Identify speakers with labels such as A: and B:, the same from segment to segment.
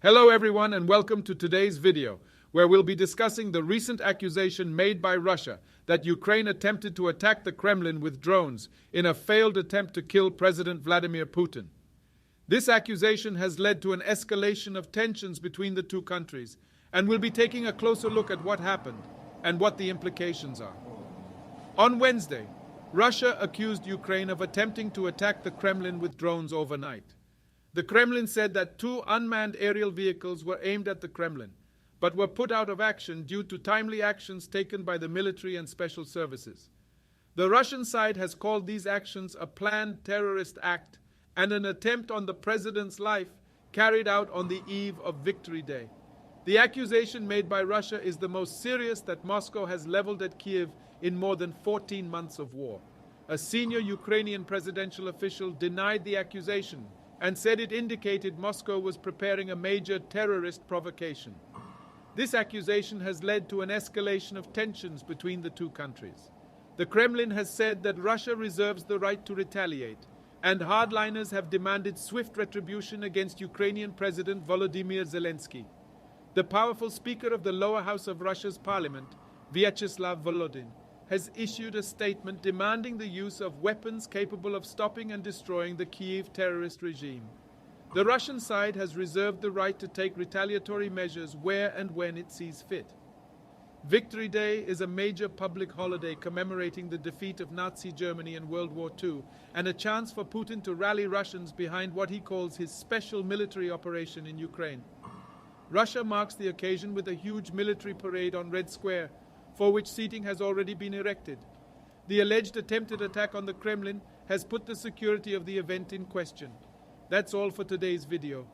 A: Hello everyone and welcome to today's video, where we'll be discussing the recent accusation made by Russia that Ukraine attempted to attack the Kremlin with drones in a failed attempt to kill President Vladimir Putin. This accusation has led to an escalation of tensions between the two countries, and we'll be taking a closer look at what happened and what the implications are. On Wednesday, Russia accused Ukraine of attempting to attack the Kremlin with drones overnight. The Kremlin said that 2 unmanned aerial vehicles were aimed at the Kremlin, but were put out of action due to timely actions taken by the military and special services. The Russian side has called these actions a planned terrorist act and an attempt on the president's life carried out on the eve of Victory Day. The accusation made by Russia is the most serious that Moscow has leveled at Kiev in more than 14 months of war. A senior Ukrainian presidential official denied the accusation and said it indicated Moscow was preparing a major terrorist provocation. This accusation has led to an escalation of tensions between the two countries. The Kremlin has said that Russia reserves the right to retaliate, and hardliners have demanded swift retribution against Ukrainian President Volodymyr Zelenskiy. The powerful Speaker of the lower house of Russia's parliament, Vyacheslav Volodin, has issued a statement demanding the use of weapons capable of stopping and destroying the Kyiv terrorist regime. The Russian side has reserved the right to take retaliatory measures where and when it sees fit. Victory Day is a major public holiday commemorating the defeat of Nazi Germany in World War II and a chance for Putin to rally Russians behind what he calls his special military operation in Ukraine. Russia marks the occasion with a huge military parade on Red Square, for which seating has already been erected. The alleged attempted attack on the Kremlin has put the security of the event in question. That's all for today's video.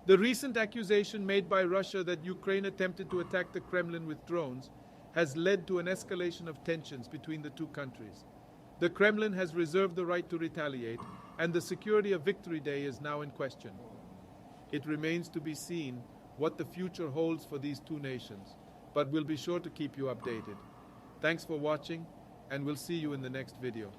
A: The recent accusation made by Russia that Ukraine attempted to attack the Kremlin with drones has led to an escalation of tensions between the two countries. The Kremlin has reserved the right to retaliate, and the security of Victory Day is now in question. It remains to be seen what the future holds for these two nations, but we'll be sure to keep you updated. Thanks for watching, and we'll see you in the next video.